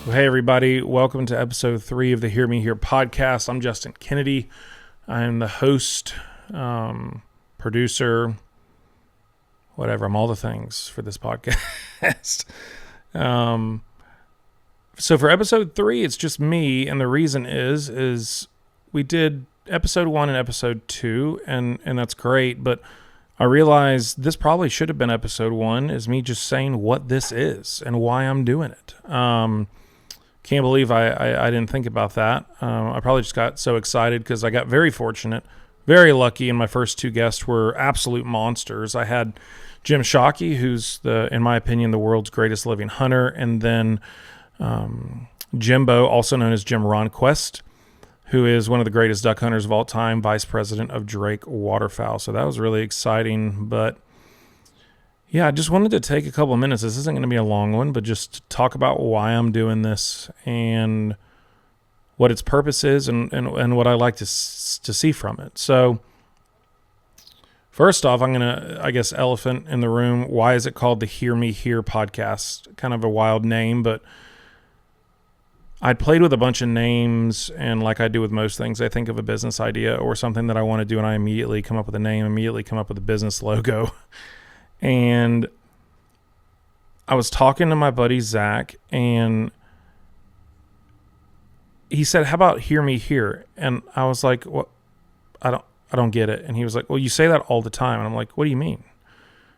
Well, hey, everybody. Welcome to episode 3 of the Hear Me Here podcast. I'm Justin Kennedy. I'm the host, producer, whatever. I'm all the things for this podcast. So for episode 3, it's just me. And the reason is we did episode 1 and episode 2, and that's great. But I realized this probably should have been episode 1, is me just saying what this is and why I'm doing it. Can't believe I didn't think about that. I probably just got so excited because I got very fortunate, very lucky, and my first 2 guests were absolute monsters. I had Jim Shockey, who's, in my opinion, the world's greatest living hunter, and then Jimbo, also known as Jim Ronquest, who is one of the greatest duck hunters of all time, vice president of Drake Waterfowl. So that was really exciting, but yeah, I just wanted to take a couple of minutes. This isn't going to be a long one, but just to talk about why I'm doing this and what its purpose is and what I like to see from it. So first off, I'm going to, I guess, elephant in the room. Why is it called the Hear Me Here podcast? Kind of a wild name, but I'd played with a bunch of names, and like I do with most things, I think of a business idea or something that I want to do, and I immediately come up with a name, immediately come up with a business logo. And I was talking to my buddy Zach, and he said, "How about Hear Me Here?" And I was like, "What? I don't get it." And he was like, "Well, you say that all the time." And I'm like, "What do you mean?"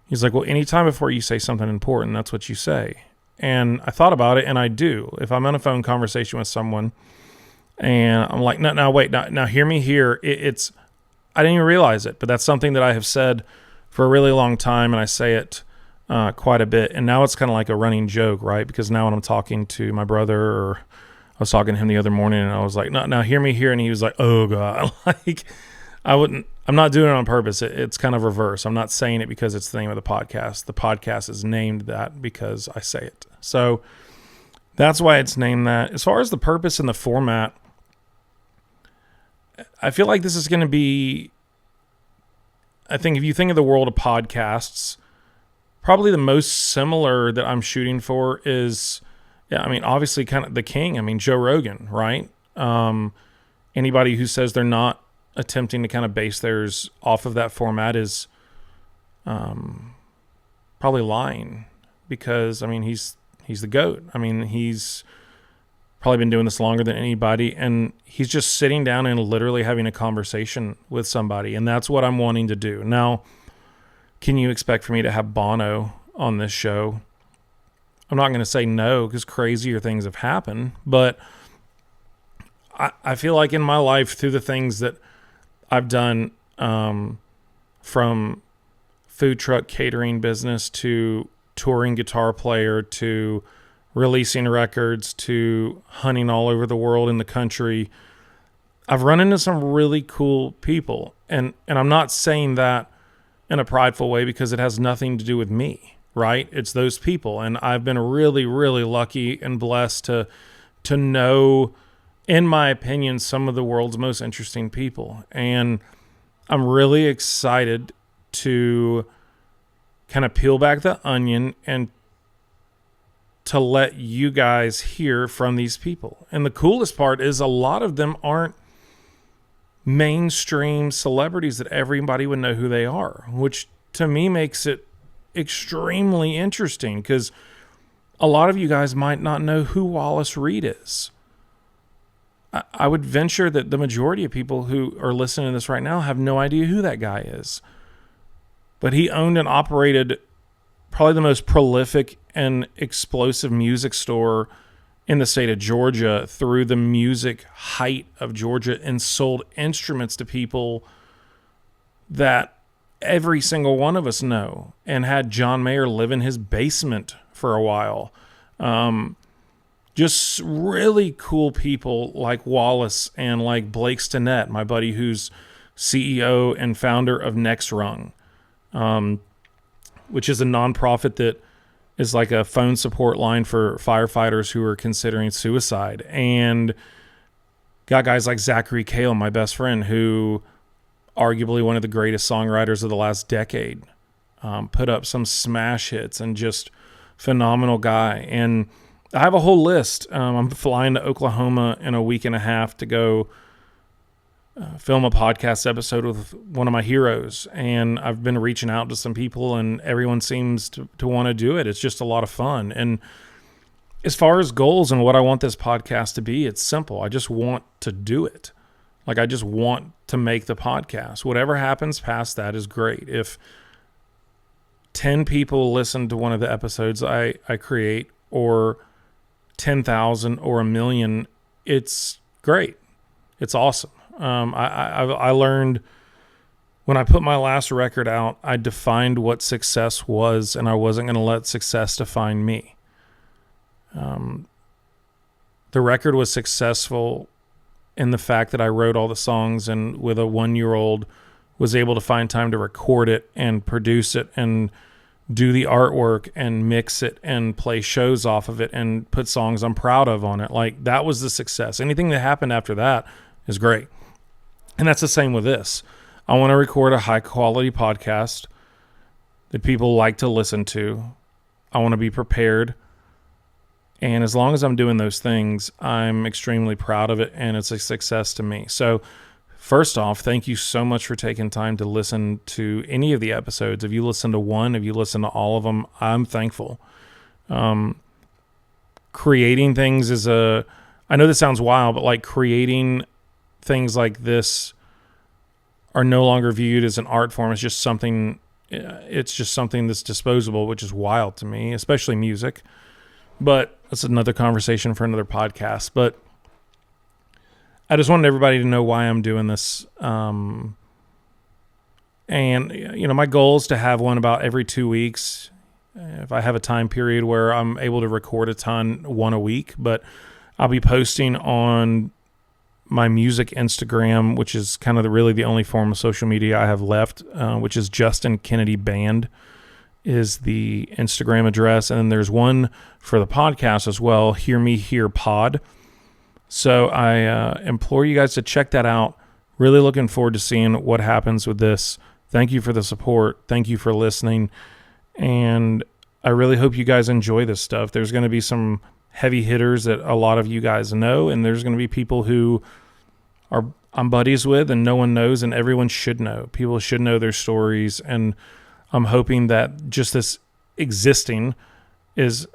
He's like, "Well, anytime before you say something important, that's what you say." And I thought about it, and I do. If I'm on a phone conversation with someone, and I'm like, "No, wait, now hear me here." It's I didn't even realize it, but that's something that I have said for a really long time, and I say it quite a bit. And now it's kind of like a running joke, right? Because now when I'm talking to my brother, or I was talking to him the other morning, and I was like, "No, now hear me here," and he was like, "Oh God," like I'm not doing it on purpose. It's kind of reverse. I'm not saying it because it's the name of the podcast. The podcast is named that because I say it. So that's why it's named that. As far as the purpose and the format, I feel like this is going to be, I think if you think of the world of podcasts, probably the most similar that I'm shooting for is, obviously kind of the king. Joe Rogan, right? Anybody who says they're not attempting to kind of base theirs off of that format is probably lying, because, he's the GOAT. He's probably been doing this longer than anybody, and he's just sitting down and literally having a conversation with somebody, and that's what I'm wanting to do. Now, can you expect for me to have Bono on this show? I'm not going to say no, because crazier things have happened, but I feel like in my life, through the things that I've done, from food truck catering business to touring guitar player to releasing records to hunting all over the world in the country, I've run into some really cool people. And I'm not saying that in a prideful way, because it has nothing to do with me, right? It's those people. And I've been really, really lucky and blessed to know, in my opinion, some of the world's most interesting people. And I'm really excited to kind of peel back the onion and to let you guys hear from these people. And the coolest part is a lot of them aren't mainstream celebrities that everybody would know who they are, which to me makes it extremely interesting, because a lot of you guys might not know who Wallace Reid is. I would venture that the majority of people who are listening to this right now have no idea who that guy is. But he owned and operated probably the most prolific and explosive music store in the state of Georgia through the music height of Georgia, and sold instruments to people that every single one of us know, and had John Mayer live in his basement for a while. Just really cool people like Wallace, and like Blake Stinnett, my buddy, who's CEO and founder of Next Rung, which is a nonprofit that is like a phone support line for firefighters who are considering suicide. And got guys like Zachary Cale, my best friend, who arguably one of the greatest songwriters of the last decade, put up some smash hits, and just phenomenal guy. And I have a whole list. I'm flying to Oklahoma in a week and a half to go film a podcast episode with one of my heroes. And I've been reaching out to some people, and everyone seems to want to do it. It's just a lot of fun. And as far as goals and what I want this podcast to be, it's simple. I just want to do it. Like, I just want to make the podcast. Whatever happens past that is great. If 10 people listen to one of the episodes I create, or 10,000 or 1 million, it's great. It's awesome. I learned when I put my last record out, I defined what success was, and I wasn't going to let success define me. The record was successful in the fact that I wrote all the songs, and with a 1-year-old was able to find time to record it and produce it and do the artwork and mix it and play shows off of it and put songs I'm proud of on it. Like, that was the success. Anything that happened after that is great. And that's the same with this. I want to record a high quality podcast that people like to listen to. I want to be prepared. And as long as I'm doing those things, I'm extremely proud of it, and it's a success to me. So first off, thank you so much for taking time to listen to any of the episodes. If you listen to one, if you listen to all of them, I'm thankful. Creating things is I know this sounds wild, but like, creating things like this are no longer viewed as an art form. It's just something that's disposable, which is wild to me, especially music. But that's another conversation for another podcast. But I just wanted everybody to know why I'm doing this. And, my goal is to have one about every 2 weeks. If I have a time period where I'm able to record one a week, but I'll be posting on my music Instagram, which is kind of really the only form of social media I have left, which is Justin Kennedy Band is the Instagram address. And then there's one for the podcast as well, Hear Me Here Pod. So I implore you guys to check that out. Really looking forward to seeing what happens with this. Thank you for the support. Thank you for listening. And I really hope you guys enjoy this stuff. There's going to be some heavy hitters that a lot of you guys know, and there's going to be people who I'm buddies with and no one knows, and everyone should know. People should know their stories, and I'm hoping that just this existing is,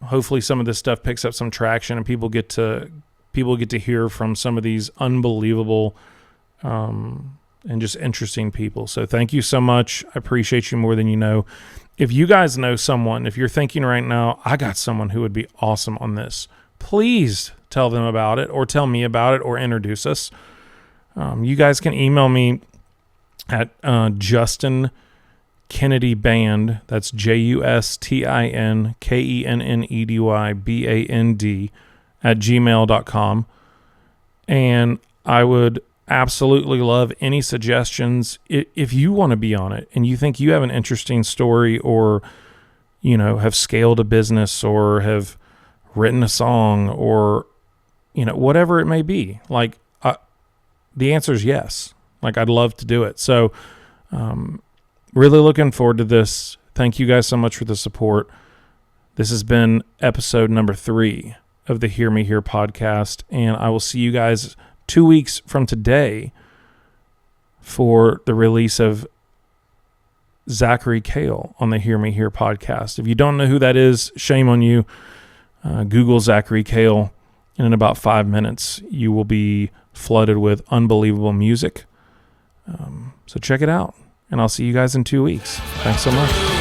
hopefully some of this stuff picks up some traction, and people get to hear from some of these unbelievable and just interesting people. So thank you so much. I appreciate you more than you know. If you guys know someone, if you're thinking right now, I got someone who would be awesome on this, please tell them about it, or tell me about it, or introduce us. You guys can email me at Justin Kennedy Band. That's JUSTINKENNEDYBAND @gmail.com. And I would absolutely love any suggestions. If you want to be on it and you think you have an interesting story, or, have scaled a business, or have written a song, or, whatever it may be, like, the answer is yes. Like, I'd love to do it. So, really looking forward to this. Thank you guys so much for the support. This has been episode number 3 of the Hear Me Here podcast, and I will see you guys 2 weeks from today for the release of Zachary Cale on the Hear Me Here podcast. If you don't know who that is, shame on you. Google Zachary Cale, and in about 5 minutes, you will be flooded with unbelievable music. So check it out, and I'll see you guys in 2 weeks. Thanks so much.